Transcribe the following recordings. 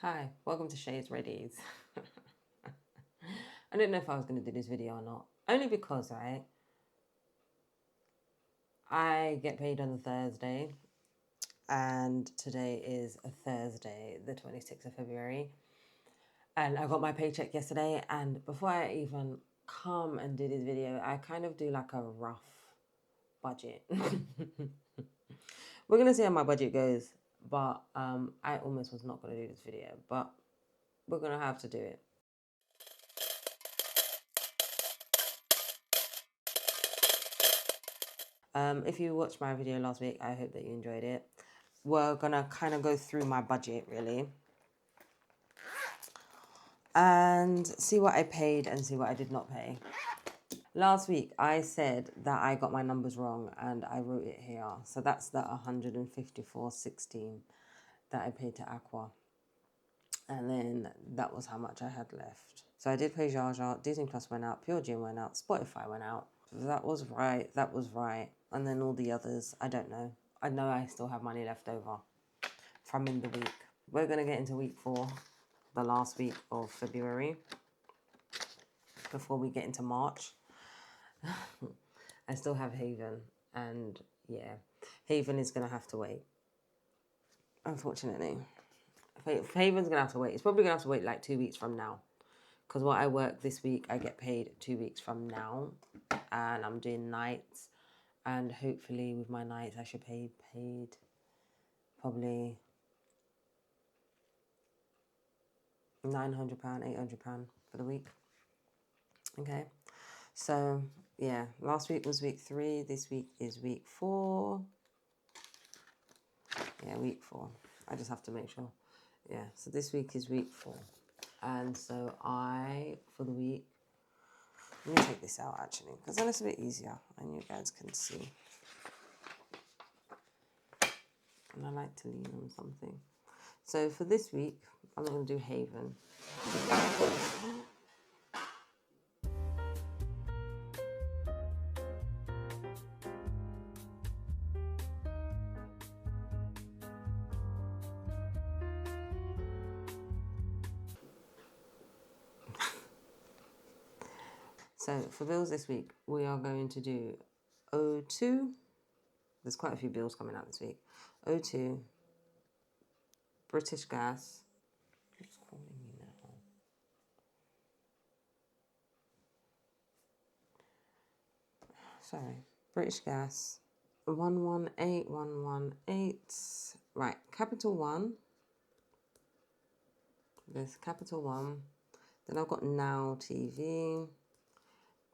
Hi, welcome to Shay's Readies. I didn't know if I was going to do this video or not. Only because, right, I get paid on a Thursday. And today is a Thursday, the 26th of February. And I got my paycheck yesterday. And before I even come and do this video, I kind of do like a rough budget. We're going to see how my budget goes. But I almost was not going to do this video. But we're going to have to do it. If you watched my video last week, I hope that you enjoyed it. We're gonna kind of go through my budget really and see what I paid and see what I did not pay. Last week I said that I got my numbers wrong and I wrote it here. So that's the 154.16 that I paid to Aqua. And then that was how much I had left. So I did pay Jar Jar, Disney Plus went out, Pure Gym went out, Spotify went out. That was right, that was right. And then all the others, I don't know. I know I still have money left over from in the week. We're going to get into week 4, the last week of February, before we get into March. I still have Haven, and yeah, Haven is going to have to wait, unfortunately. Haven's going to have to wait. It's probably going to have to wait like 2 weeks from now. Because what I work this week, I get paid 2 weeks from now. And I'm doing nights. And hopefully with my nights, I should paid probably £900, £800 for the week. Okay. So, yeah. Last week was week 3. This week is week 4. Yeah, week 4. I just have to make sure. Yeah. So this week is week 4. And so for the week, let me take this out actually, because then it's a bit easier and you guys can see. And I like to lean on something. So for this week, I'm going to do Haven. So for bills this week, we are going to do O2. There's quite a few bills coming out this week. O2, British Gas. Who's calling me now? Sorry, British Gas. 118118. Right, Capital One. There's Capital One. Then I've got Now TV.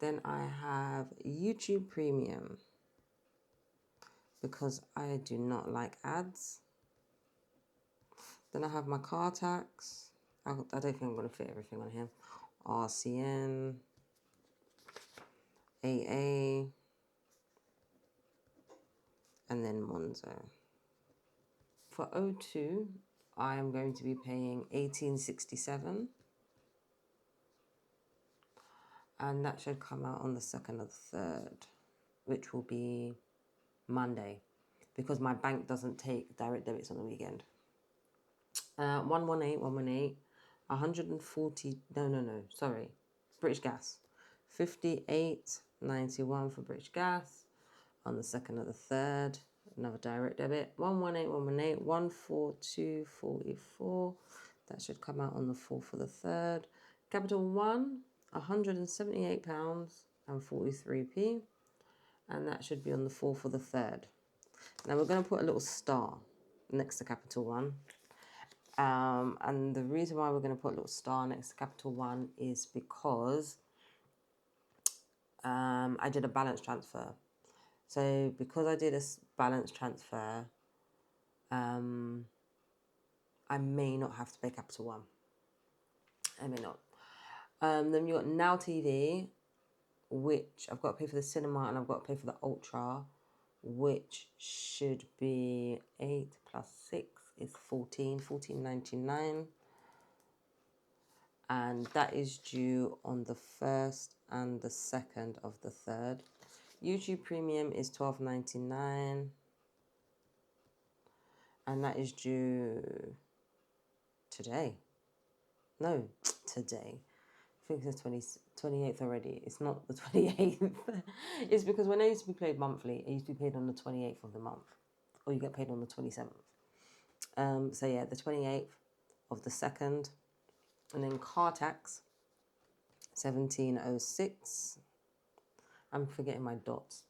Then I have YouTube Premium, because I do not like ads. Then I have my car tax. I don't think I'm going to fit everything on here. RCN, AA, and then Monzo. For O2, I am going to be paying $18.67. And that should come out on the 2nd of the 3rd, which will be Monday, because my bank doesn't take direct debits on the weekend. 118, 140, sorry, British Gas. 58.91 for British Gas on the 2nd of the 3rd. Another direct debit. 118, 142.44. That should come out on the 4th of the 3rd. Capital One, £178.43. And that should be on the 4th of the 3rd. Now we're going to put a little star next to Capital One. And the reason why we're going to put a little star next to Capital One is because I did a balance transfer. So because I did a balance transfer, I may not have to pay Capital One. I may not. Then you got Now TV, which I've got to pay for the cinema and I've got to pay for the Ultra, which should be 8 plus 6 is 14.99. And that is due on the 1st and the 2nd of the 3rd. YouTube Premium is $12.99. And that is due today. No, today. I think it's 28th already. It's not the 28th. It's because when I used to be paid monthly, I used to be paid on the 28th of the month. Or you get paid on the 27th. So yeah, the 28th of the 2nd. And then car tax, 1706. I'm forgetting my dots.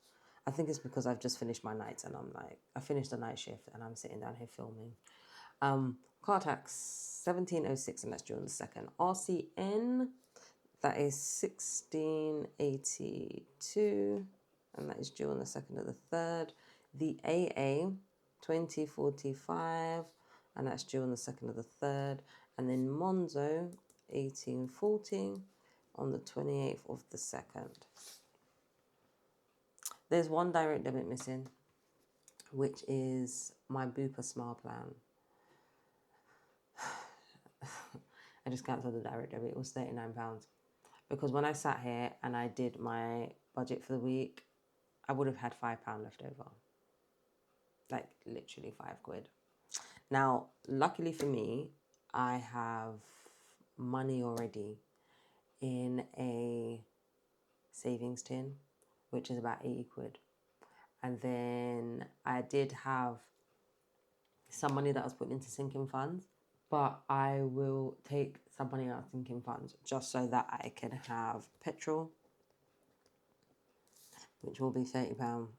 I think it's because I've just finished my nights and I'm like, I finished the night shift and I'm sitting down here filming. Car tax, 1706, and that's due on the 2nd. RCN, that is 1682, and that is due on the 2nd of the 3rd. The AA, 2045, and that's due on the 2nd of the 3rd. And then Monzo, 1840, on the 28th of the 2nd. There's one direct debit missing, which is my Bupa Smile plan. I just cancelled the direct debit. It was £39. Because when I sat here and I did my budget for the week, I would have had £5 left over. Like, literally £5. Now, luckily for me, I have money already in a savings tin, which is about £80. And then I did have some money that I was putting into sinking funds, but I will take some money out of sinking funds just so that I can have petrol, which will be £30,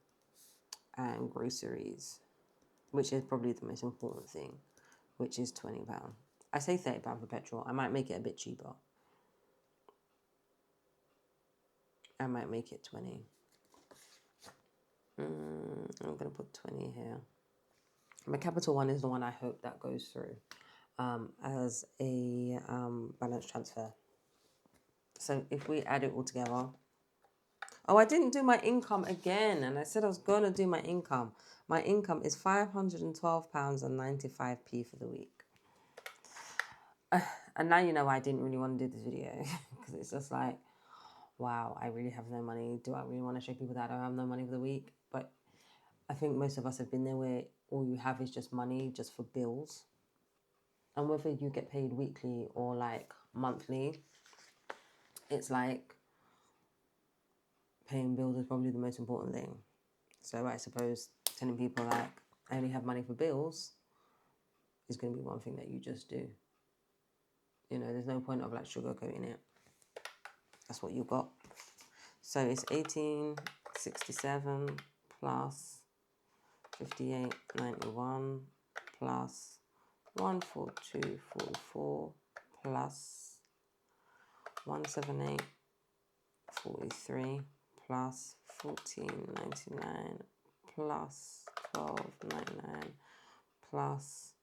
and groceries, which is probably the most important thing, which is £20. I say £30 for petrol. I might make it a bit cheaper. I might make it 20. I'm going to put 20 here. My Capital One is the one I hope that goes through as a balance transfer. So if we add it all together. Oh, I didn't do my income again. And I said I was going to do my income. My income is £512.95 for the week. And now you know I didn't really want to do this video. Because it's just like, wow, I really have no money. Do I really want to show people that I don't have no money for the week? But I think most of us have been there where all you have is just money just for bills. And whether you get paid weekly or like monthly, it's like paying bills is probably the most important thing. So I suppose telling people like I only have money for bills is going to be one thing that you just do. You know, there's no point of like sugarcoating it. That's what you got. So it's 1867 plus 58.91 plus 142.44 plus 178.43 plus 14.99 plus 12.99 plus,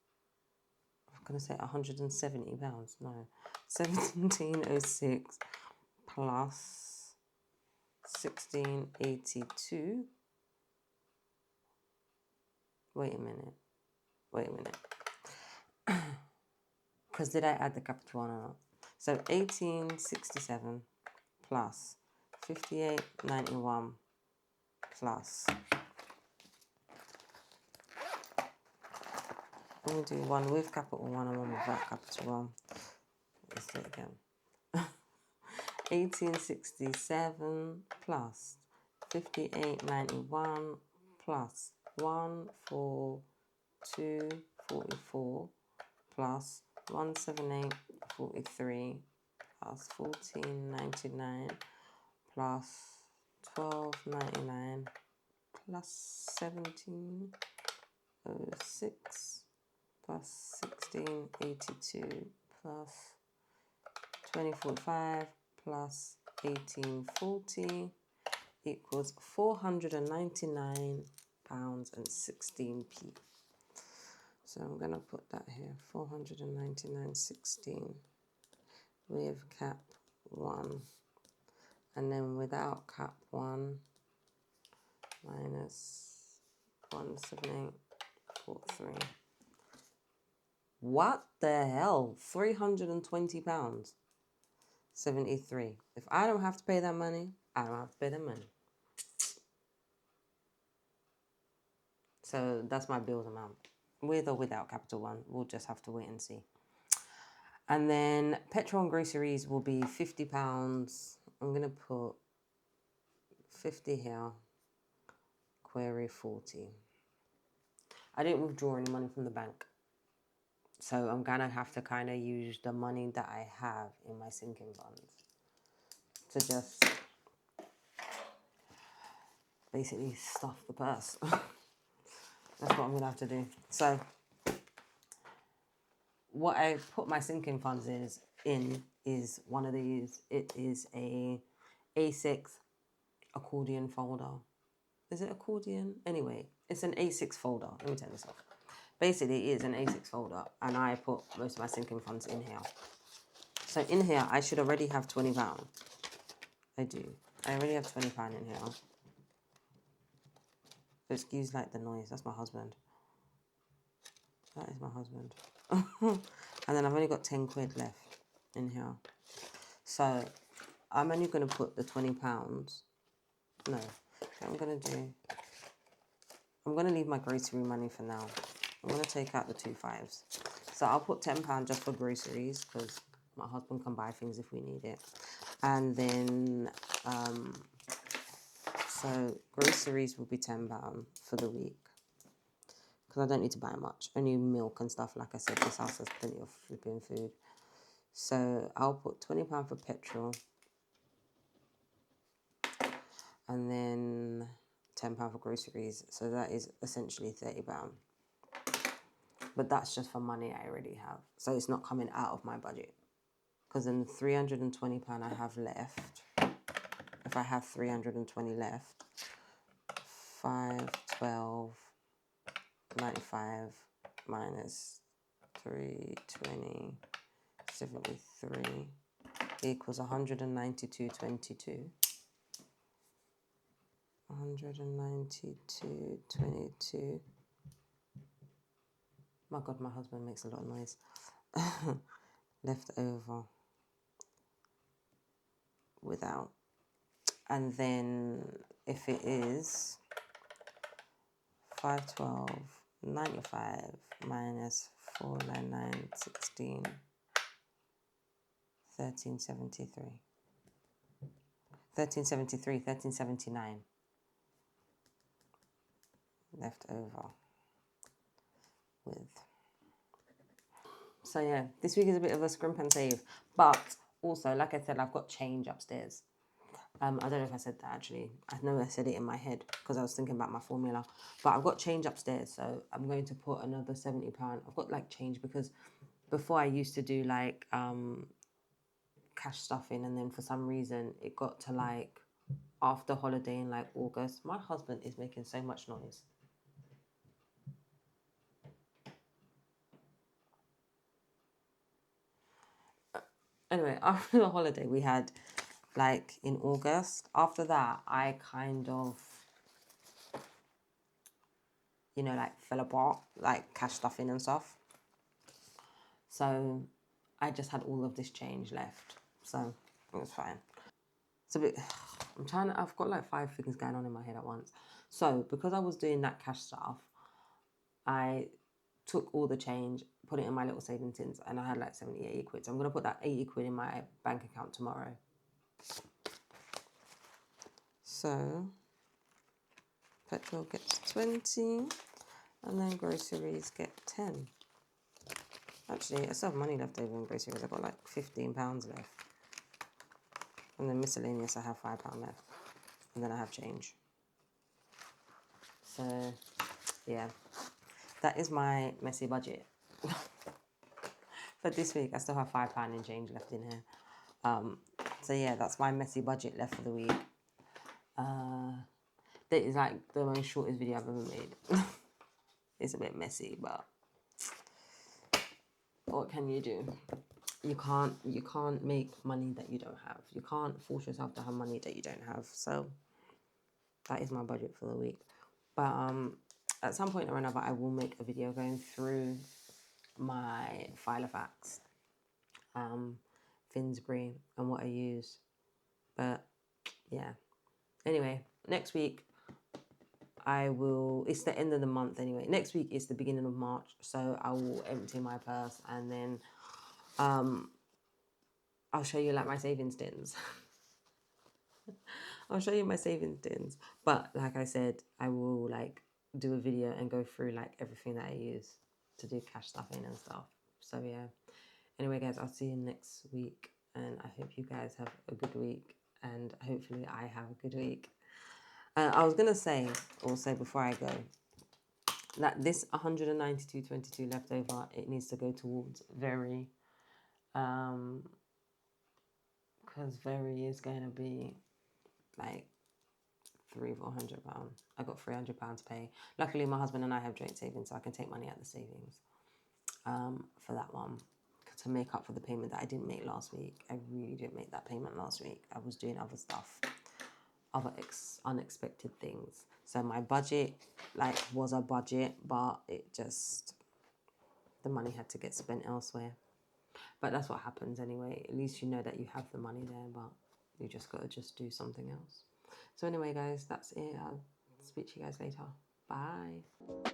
I'm going to say £170. No, 1706 plus 1682. Wait a minute. Because did I add the Capital One or not? So 1867 plus 58.91 plus. Let me do one with Capital One and one without Capital One. Let's do it again. 1867 plus 58.91 plus 142.44 plus 178.43 plus 14.99 plus 12.99 plus 1706 plus 1682 plus 2045 plus 1840 equals £499.16. So I'm going to put that here, 499.16 with cap 1. And then without cap 1, minus 178.43. What the hell? £320. 73. If I don't have to pay that money, I don't have to pay that money. So that's my bills amount. With or without Capital One, we'll just have to wait and see. And then petrol and groceries will be £50. I'm going to put 50 here, query 40. I didn't withdraw any money from the bank. So I'm going to have to kind of use the money that I have in my sinking funds to just basically stuff the purse. That's what I'm going to have to do. So what I put my sinking funds in is one of these. It is a A6 accordion folder. Is it accordion? Anyway, it's an A6 folder. Let me turn this off. Basically, it is an A6 folder, and I put most of my sinking funds in here. So in here, I should already have £20. I do. I already have £20 in here. So excuse like the noise. That's my husband. That is my husband. And then I've only got 10 quid left in here. So I'm only going to put the £20. No, I'm going to leave my grocery money for now. I'm going to take out the 2 5s. So I'll put £10 just for groceries because my husband can buy things if we need it. And then, so groceries will be £10 for the week. Because I don't need to buy much. Only milk and stuff. Like I said, this house has plenty of flipping food. So I'll put £20 for petrol. And then £10 for groceries. So that is essentially £30. But that's just for money I already have. So it's not coming out of my budget. Because then £320 I have left. If I have 320 left. 5, 12, 95 minus 320, 73 equals 192.22. 192.22. My God, my husband makes a lot of noise. Left over without. And then if it is 512, 95 minus 499, 16, 1373. 1373, 1379 left over with. So yeah, this week is a bit of a scrimp and save. But also, like I said, I've got change upstairs. I don't know if I said that actually. I know I said it in my head because I was thinking about my formula. But I've got change upstairs, so I'm going to put another £70. I've got like change because before I used to do like cash stuffing, and then for some reason it got to like after holiday in like August. My husband is making so much noise. Anyway, after the holiday we had like in August, after that I kind of, you know, like fell apart, like cash stuffing and stuff. So I just had all of this change left. So it was fine. It's a bit, I've got like 5 things going on in my head at once. So because I was doing that cash stuff, I took all the change, put it in my little saving tins, and I had like 70, 80 quid. So I'm going to put that 80 quid in my bank account tomorrow. So petrol gets 20, and then groceries get 10. Actually, I still have money left over in groceries. I've got like £15 left. And then miscellaneous, I have £5 left. And then I have change. So, yeah. That is my messy budget. For this week, I still have £5 in change left in here. So, yeah, that's my messy budget left for the week. That is like the most shortest video I've ever made. It's a bit messy, but what can you do? You can't make money that you don't have. You can't force yourself to have money that you don't have. So that is my budget for the week. But at some point or another, I will make a video going through my Filofax, Finsbury, and what I use. But yeah. Anyway, next week it's the end of the month anyway. Next week is the beginning of March, so I will empty my purse, and then I'll show you like my savings tins. I'll show you my savings tins. But like I said, I will like do a video and go through like everything that I use to do cash stuffing and stuff. So yeah. Anyway, guys, I'll see you next week. And I hope you guys have a good week. And hopefully I have a good week. I was going to say also before I go that this 192.22 left over, it needs to go towards Very. Because Very is going to be like £400. I got £300 to pay. Luckily, my husband and I have joint savings, so I can take money out of the savings for that one to make up for the payment that I didn't make last week. I really didn't make that payment last week. I was doing other stuff, other unexpected things. So my budget was a budget, but it just, the money had to get spent elsewhere. But that's what happens anyway. At least you know that you have the money there, but you just got to just do something else. So anyway, guys, that's it. I'll speak to you guys later. Bye.